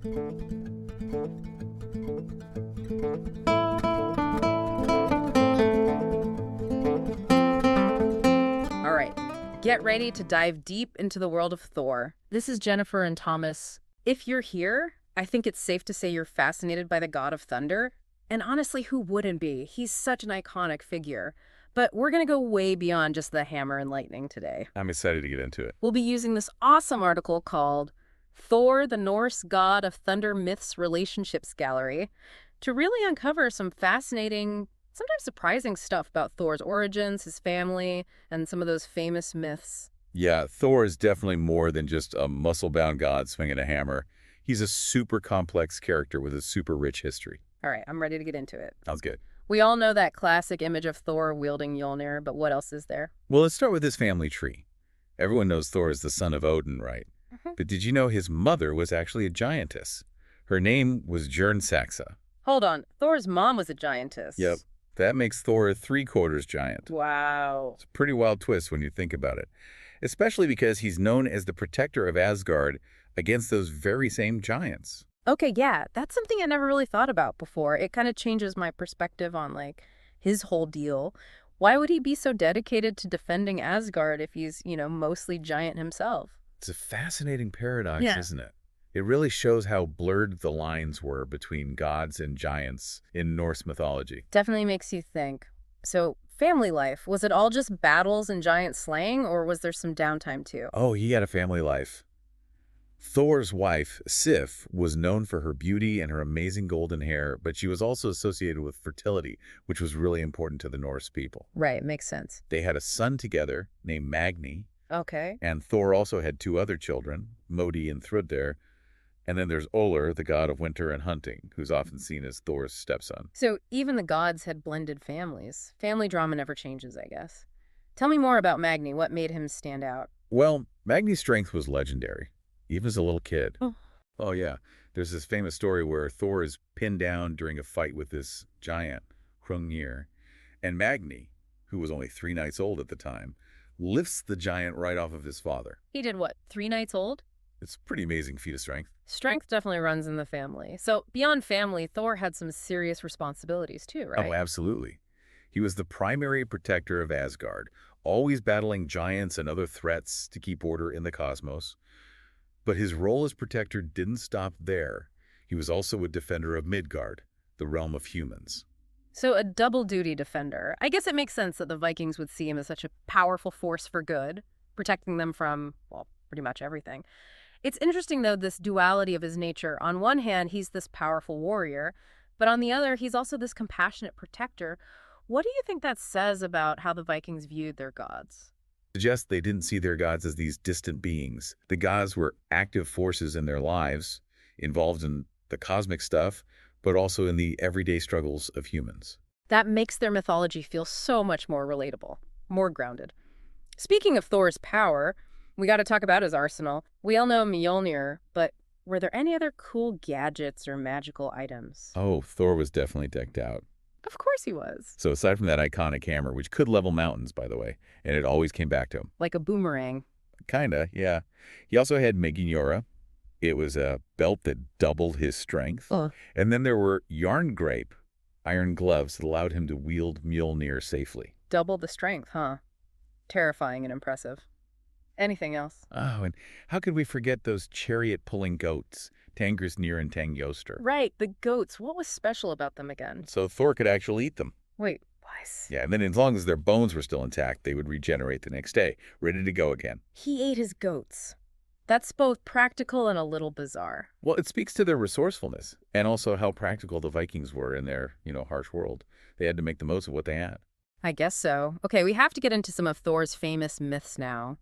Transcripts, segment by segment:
All right, get ready to dive deep into the world of Thor. This is Jennifer and Thomas. If you're here, I think it's safe to say you're fascinated by the God of Thunder. And honestly, who wouldn't be? He's such an iconic figure. But we're going to go way beyond just the hammer and lightning today. I'm excited to get into it. We'll be using this awesome article called Thor, the Norse God of Thunder Myths Relationships Gallery to really uncover some fascinating, sometimes surprising stuff about Thor's origins, his family, and some of those famous myths. Yeah, Thor is definitely more than just a muscle-bound god swinging a hammer. He's a super complex character with a super rich history. All right, I'm ready to get into it. Sounds good. We all know that classic image of Thor wielding Mjölnir, but what else is there? Well, let's start with his family tree. Everyone knows Thor is the son of Odin, right? But did you know his mother was actually a giantess? Her name was Mjölnir. Hold on, Thor's mom was a giantess. Yep. That makes Thor a three-quarters giant. Wow. It's a pretty wild twist when you think about it, especially because he's known as the protector of Asgard against those very same giants. Okay, yeah, that's something I never really thought about before. It kind of changes my perspective on, like, his whole deal. Why would he be so dedicated to defending Asgard if he's, mostly giant himself? It's a fascinating paradox, isn't it? It really shows how blurred the lines were between gods and giants in Norse mythology. Definitely makes you think. So, family life, was it all just battles and giant slaying, or was there some downtime too? Oh, he had a family life. Thor's wife, Sif, was known for her beauty and her amazing golden hair, but she was also associated with fertility, which was really important to the Norse people. Right, makes sense. They had a son together named Magni. Okay. And Thor also had two other children, Modi and Thrudr. And then there's Oler, the god of winter and hunting, who's often seen as Thor's stepson. So even the gods had blended families. Family drama never changes, I guess. Tell me more about Magni. What made him stand out? Well, Magni's strength was legendary, even as a little kid. Oh, yeah. There's this famous story where Thor is pinned down during a fight with this giant, Hrungnir. And Magni, who was only 3 nights old at the time, lifts the giant right off of his father. He did what, 3 nights old? It's a pretty amazing feat of strength. Strength definitely runs in the family. So beyond family, Thor had some serious responsibilities too, right? Oh, absolutely. He was the primary protector of Asgard, always battling giants and other threats to keep order in the cosmos. But his role as protector didn't stop there. He was also a defender of Midgard, the realm of humans. So a double-duty defender. I guess it makes sense that the Vikings would see him as such a powerful force for good, protecting them from, well, pretty much everything. It's interesting, though, this duality of his nature. On one hand, he's this powerful warrior, but on the other, he's also this compassionate protector. What do you think that says about how the Vikings viewed their gods? Suggests they didn't see their gods as these distant beings. The gods were active forces in their lives, involved in the cosmic stuff, but also in the everyday struggles of humans. That makes their mythology feel so much more relatable, more grounded. Speaking of Thor's power, we got to talk about his arsenal. We all know Mjölnir, but were there any other cool gadgets or magical items? Oh, Thor was definitely decked out. Of course he was. So aside from that iconic hammer, which could level mountains, by the way, and it always came back to him. Like a boomerang. Kinda, yeah. He also had Mjölnir. It was a belt that doubled his strength. And then there were yarn grape, iron gloves that allowed him to wield Mjölnir safely. Double the strength, huh? Terrifying and impressive. Anything else? Oh, and how could we forget those chariot-pulling goats, Tangrisnir and Tangjoster? Right, the goats. What was special about them again? So Thor could actually eat them. Wait, what? Yeah, and then as long as their bones were still intact, they would regenerate the next day, ready to go again. He ate his goats. That's both practical and a little bizarre. Well, it speaks to their resourcefulness and also how practical the Vikings were in their, harsh world. They had to make the most of what they had. I guess so. Okay, we have to get into some of Thor's famous myths now.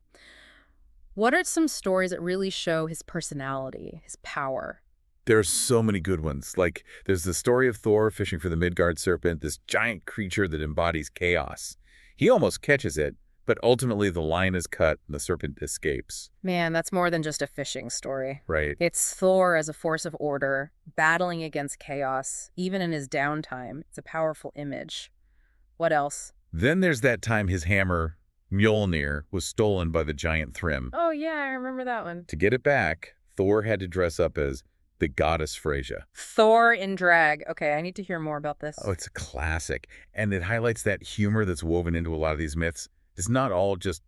What are some stories that really show his personality, his power? There's so many good ones. Like, there's the story of Thor fishing for the Midgard serpent, this giant creature that embodies chaos. He almost catches it, but ultimately the line is cut and the serpent escapes. Man, that's more than just a fishing story. Right. It's Thor as a force of order, battling against chaos, even in his downtime. It's a powerful image. What else? Then there's that time his hammer, Mjölnir, was stolen by the giant Thrym. Oh yeah, I remember that one. To get it back, Thor had to dress up as the goddess Freyja. Thor in drag. Okay, I need to hear more about Oh, this. it's a classic. And it highlights that humor that's woven into a lot of these myths. It's not all just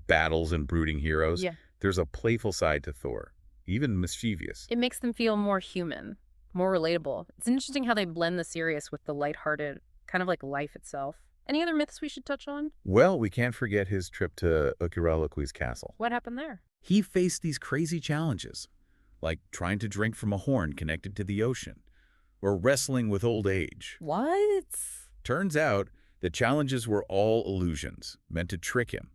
battles and brooding heroes. Yeah. There's a playful side to Thor, even mischievous. It makes them feel more human, more relatable. It's interesting how they blend the serious with the lighthearted, kind of like life itself. Any other myths we should touch on? Well, we can't forget his trip to Ukiraloqui's castle. What happened there? He faced these crazy challenges, like trying to drink from a horn connected to the ocean, or wrestling with old age. What? Turns out the challenges were all illusions, meant to trick him.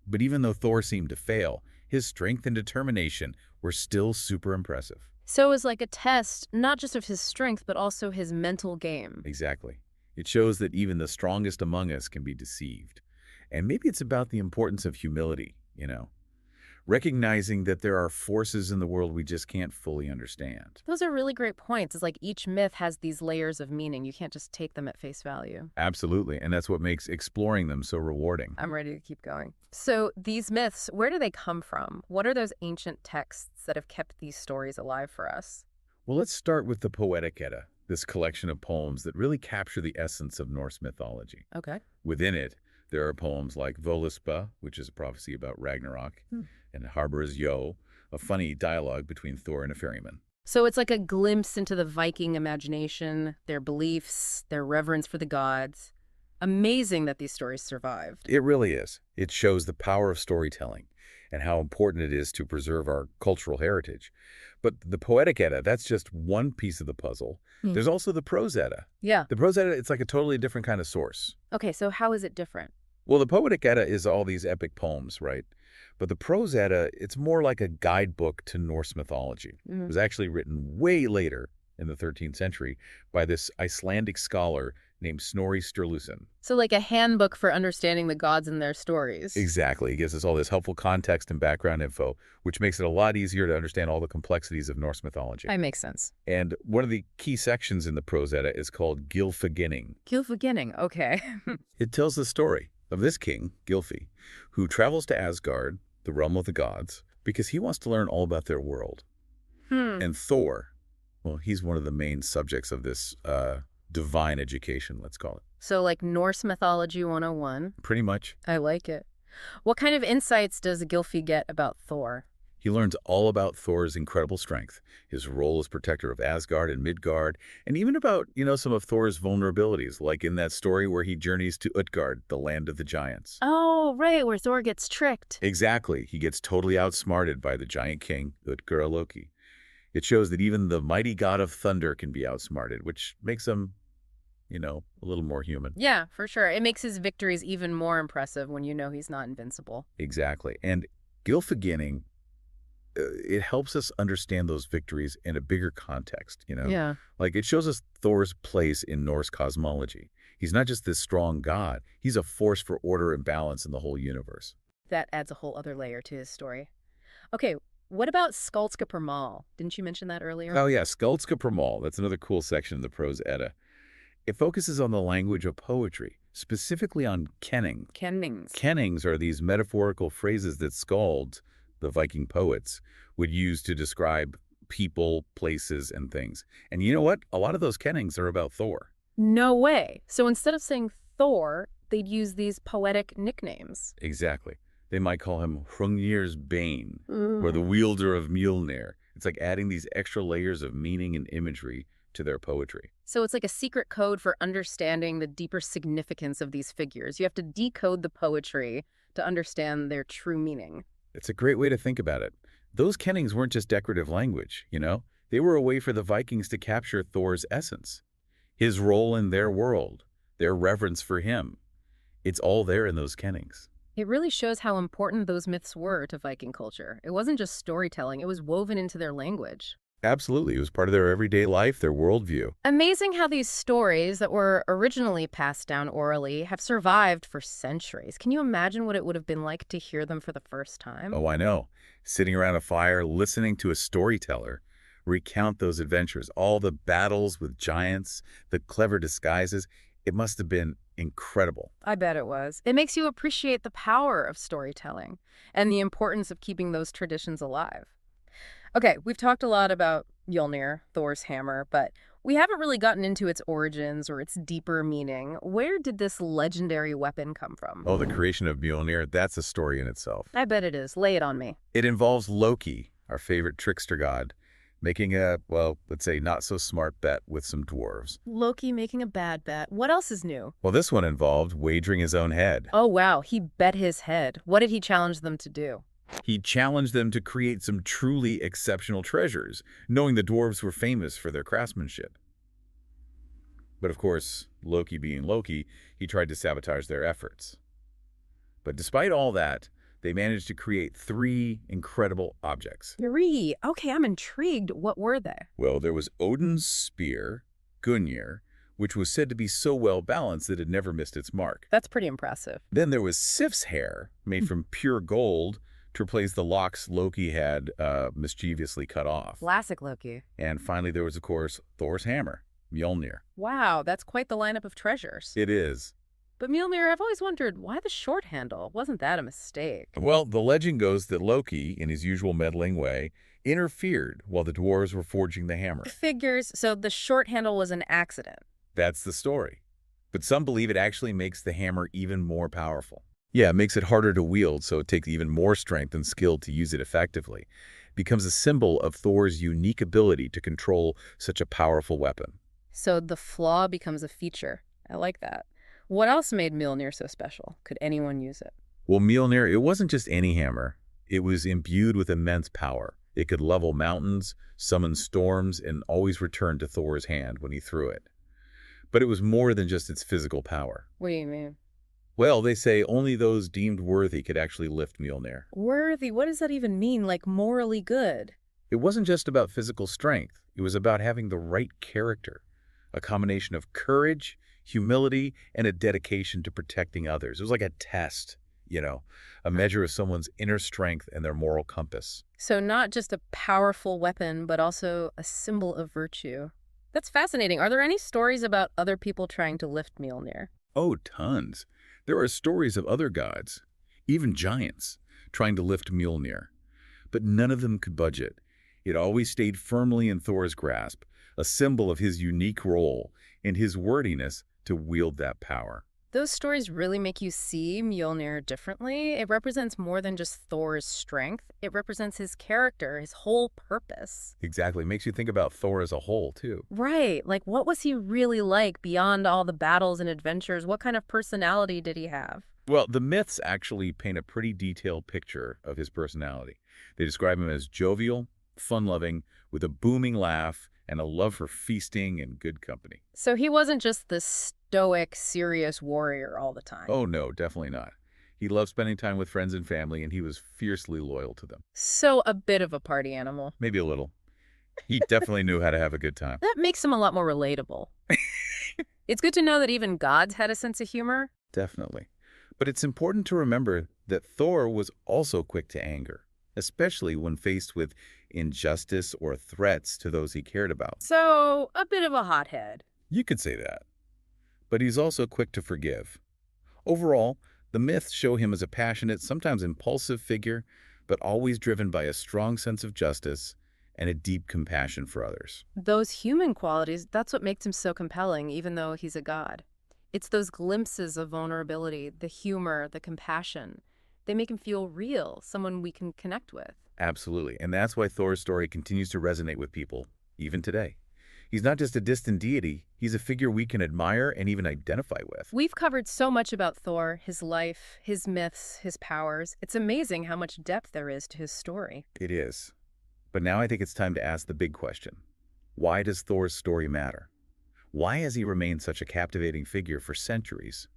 But even though Thor seemed to fail, his strength and determination were still super impressive. So it was like a test, not just of his strength, but also his mental game. Exactly. It shows that even the strongest among us can be deceived. And maybe it's about the importance of humility, recognizing that there are forces in the world we just can't fully understand. Those are really great points. It's like each myth has these layers of meaning. You can't just take them at face value. Absolutely. And that's what makes exploring them so rewarding. I'm ready to keep going. So these myths, where do they come from? What are those ancient texts that have kept these stories alive for us? Well, let's start with the Poetic Edda, this collection of poems that really capture the essence of Norse mythology. Okay. Within it, there are poems like Völuspá, which is a prophecy about Ragnarok, and Harbor is Yo, a funny dialogue between Thor and a ferryman. So it's like a glimpse into the Viking imagination, their beliefs, their reverence for the gods. Amazing that these stories survived. It really is. It shows the power of storytelling and how important it is to preserve our cultural heritage. But the Poetic Edda, that's just one piece of the puzzle. There's also the Prose Edda. Yeah. The Prose Edda, it's like a totally different kind of source. Okay, so how is it different? Well, the Poetic Edda is all these epic poems, right? But the Prose Edda, it's more like a guidebook to Norse mythology. It was actually written way later in the 13th century by this Icelandic scholar named Snorri Sturluson. So like a handbook for understanding the gods and their stories. Exactly. It gives us all this helpful context and background info, which makes it a lot easier to understand all the complexities of Norse mythology. That makes sense. And one of the key sections in the Prose Edda is called Gylfaginning. Gylfaginning, okay. It tells the story of this king, Gylfi, who travels to Asgard, the realm of the gods, because he wants to learn all about their world. And Thor, well, he's one of the main subjects of this divine education, let's call it. So like Norse Mythology 101. Pretty much. I like it. What kind of insights does Gylfi get about Thor? He learns all about Thor's incredible strength, his role as protector of Asgard and Midgard, and even about, some of Thor's vulnerabilities, like in that story where he journeys to Utgard, the land of the giants. Oh, right, where Thor gets tricked. Exactly. He gets totally outsmarted by the giant king, Utgard-Loki. It shows that even the mighty god of thunder can be outsmarted, which makes him, a little more human. Yeah, for sure. It makes his victories even more impressive when you know he's not invincible. Exactly. And Gylfaginning, it helps us understand those victories in a bigger context, Yeah. Like it shows us Thor's place in Norse cosmology. He's not just this strong god. He's a force for order and balance in the whole universe. That adds a whole other layer to his story. Okay, what about Skaldskaparmal? Didn't you mention that earlier? Oh yeah, Skaldskaparmal. That's another cool section of the Prose Edda. It focuses on the language of poetry, specifically on kenning. Kennings. Kennings are these metaphorical phrases that skalds, the Viking poets, would use to describe people, places, and things. And you know what? A lot of those kennings are about Thor. No way. So instead of saying Thor, they'd use these poetic nicknames. Exactly. They might call him Hrungnir's Bane, or the wielder of Mjölnir. It's like adding these extra layers of meaning and imagery to their poetry. So it's like a secret code for understanding the deeper significance of these figures. You have to decode the poetry to understand their true meaning. It's a great way to think about it. Those kennings weren't just decorative language, They were a way for the Vikings to capture Thor's essence, his role in their world, their reverence for him. It's all there in those kennings. It really shows how important those myths were to Viking culture. It wasn't just storytelling, it was woven into their language. Absolutely. It was part of their everyday life, their worldview. Amazing how these stories that were originally passed down orally have survived for centuries. Can you imagine what it would have been like to hear them for the first time? Oh, I know. Sitting around a fire, listening to a storyteller recount those adventures, all the battles with giants, the clever disguises. It must have been incredible. I bet it was. It makes you appreciate the power of storytelling and the importance of keeping those traditions alive. Okay, we've talked a lot about Mjölnir, Thor's hammer, but we haven't really gotten into its origins or its deeper meaning. Where did this legendary weapon come from? Oh, the creation of Mjolnir, that's a story in itself. I bet it is. Lay it on me. It involves Loki, our favorite trickster god, making a, well, let's say not so smart bet with some dwarves. Loki making a bad bet. What else is new? Well, this one involved wagering his own head. Oh, wow. He bet his head. What did he challenge them to do? He challenged them to create some truly exceptional treasures, knowing the dwarves were famous for their craftsmanship. But of course, Loki being Loki, he tried to sabotage their efforts. But despite all that, they managed to create 3 incredible objects. 3. Okay, I'm intrigued. What were they? Well, there was Odin's spear, Gungnir, which was said to be so well balanced that it never missed its mark. That's pretty impressive. Then there was Sif's hair, made from pure gold, to replace the locks Loki had mischievously cut off. Classic Loki. And finally, there was, of course, Thor's hammer, Mjolnir. Wow, that's quite the lineup of treasures. It is. But Mjolnir, I've always wondered, why the short handle? Wasn't that a mistake? Well, the legend goes that Loki, in his usual meddling way, interfered while the dwarves were forging the hammer. Figures, so the short handle was an accident. That's the story. But some believe it actually makes the hammer even more powerful. Yeah, it makes it harder to wield, so it takes even more strength and skill to use it effectively. It becomes a symbol of Thor's unique ability to control such a powerful weapon. So the flaw becomes a feature. I like that. What else made Mjolnir so special? Could anyone use it? Well, Mjolnir, it wasn't just any hammer. It was imbued with immense power. It could level mountains, summon storms, and always return to Thor's hand when he threw it. But it was more than just its physical power. What do you mean? Well, they say only those deemed worthy could actually lift Mjolnir. Worthy? What does that even mean? Like morally good? It wasn't just about physical strength. It was about having the right character, a combination of courage, humility, and a dedication to protecting others. It was like a test, a measure of someone's inner strength and their moral compass. So not just a powerful weapon, but also a symbol of virtue. That's fascinating. Are there any stories about other people trying to lift Mjolnir? Oh, tons. There are stories of other gods, even giants, trying to lift Mjolnir. But none of them could budge it. It always stayed firmly in Thor's grasp, a symbol of his unique role and his worthiness to wield that power. Those stories really make you see Mjolnir differently. It represents more than just Thor's strength. It represents his character, his whole purpose. Exactly. Makes you think about Thor as a whole, too. Right. Like, what was he really like beyond all the battles and adventures? What kind of personality did he have? Well, the myths actually paint a pretty detailed picture of his personality. They describe him as jovial, fun-loving, with a booming laugh, and a love for feasting and good company. So he wasn't just the stoic, serious warrior all the time. Oh, no, definitely not. He loved spending time with friends and family, and he was fiercely loyal to them. So a bit of a party animal. Maybe a little. He definitely knew how to have a good time. That makes him a lot more relatable. It's good to know that even gods had a sense of humor. Definitely. But it's important to remember that Thor was also quick to anger, especially when faced with injustice or threats to those he cared about. So, a bit of a hothead. You could say that. But he's also quick to forgive. Overall, the myths show him as a passionate, sometimes impulsive figure, but always driven by a strong sense of justice and a deep compassion for others. Those human qualities, that's what makes him so compelling, even though he's a god. It's those glimpses of vulnerability, the humor, the compassion. They make him feel real, someone we can connect with. Absolutely. And that's why Thor's story continues to resonate with people, even today. He's not just a distant deity, he's a figure we can admire and even identify with. We've covered so much about Thor, his life, his myths, his powers. It's amazing how much depth there is to his story. It is. But now I think it's time to ask the big question. Why does Thor's story matter? Why has he remained such a captivating figure for centuries?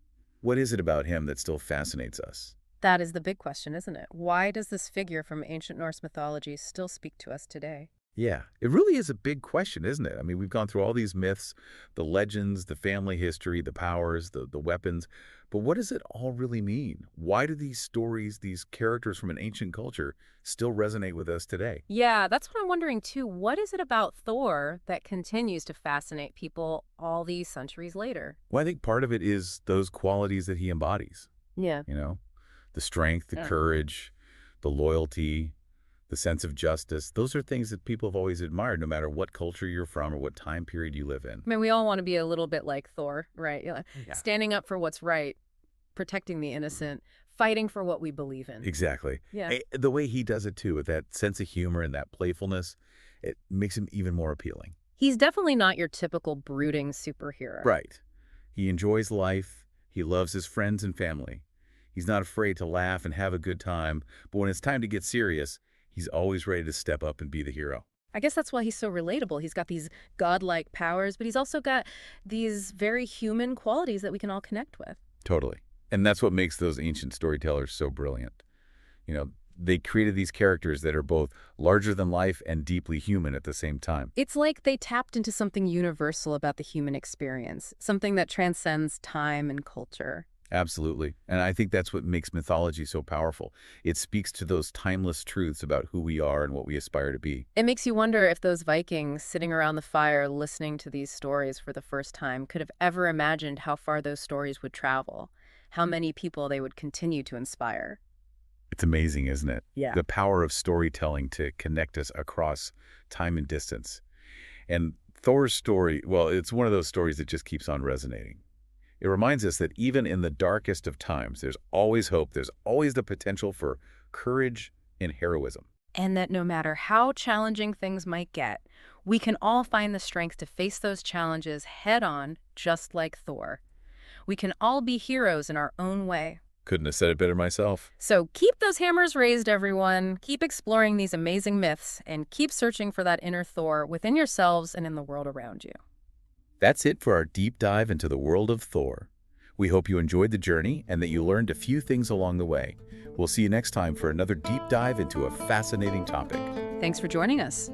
What is it about him that still fascinates us? That is the big question, isn't it? Why does this figure from ancient Norse mythology still speak to us today? Yeah, it really is a big question, isn't it? I mean, we've gone through all these myths, the legends, the family history, the powers, the weapons, but what does it all really mean? Why do these stories, these characters from an ancient culture, still resonate with us today? Yeah, that's what I'm wondering too. What is it about Thor that continues to fascinate people all these centuries later? Well, I think part of it is those qualities that he embodies. Yeah. The strength, the courage, the loyalty, The sense of justice, those are things that people have always admired, no matter what culture you're from or what time period you live in. I mean, we all want to be a little bit like Thor, right? Yeah. Yeah. Standing up for what's right, protecting the innocent, fighting for what we believe in. Exactly. Yeah. The way he does it, too, with that sense of humor and that playfulness, it makes him even more appealing. He's definitely not your typical brooding superhero. Right. He enjoys life. He loves his friends and family. He's not afraid to laugh and have a good time, but when it's time to get serious, he's always ready to step up and be the hero. I guess that's why he's so relatable. He's got these godlike powers, but he's also got these very human qualities that we can all connect with. Totally. And that's what makes those ancient storytellers so brilliant. You know, they created these characters that are both larger than life and deeply human at the same time. It's like they tapped into something universal about the human experience, something that transcends time and culture. Absolutely. And I think that's what makes mythology so powerful. It speaks to those timeless truths about who we are and what we aspire to be. It makes you wonder if those Vikings sitting around the fire listening to these stories for the first time could have ever imagined how far those stories would travel, how many people they would continue to inspire. It's amazing, isn't it? Yeah. The power of storytelling to connect us across time and distance. And Thor's story, well, it's one of those stories that just keeps on resonating. It reminds us that even in the darkest of times, there's always hope. There's always the potential for courage and heroism. And that no matter how challenging things might get, we can all find the strength to face those challenges head on, just like Thor. We can all be heroes in our own way. Couldn't have said it better myself. So keep those hammers raised, everyone. Keep exploring these amazing myths and keep searching for that inner Thor within yourselves and in the world around you. That's it for our deep dive into the world of Thor. We hope you enjoyed the journey and that you learned a few things along the way. We'll see you next time for another deep dive into a fascinating topic. Thanks for joining us.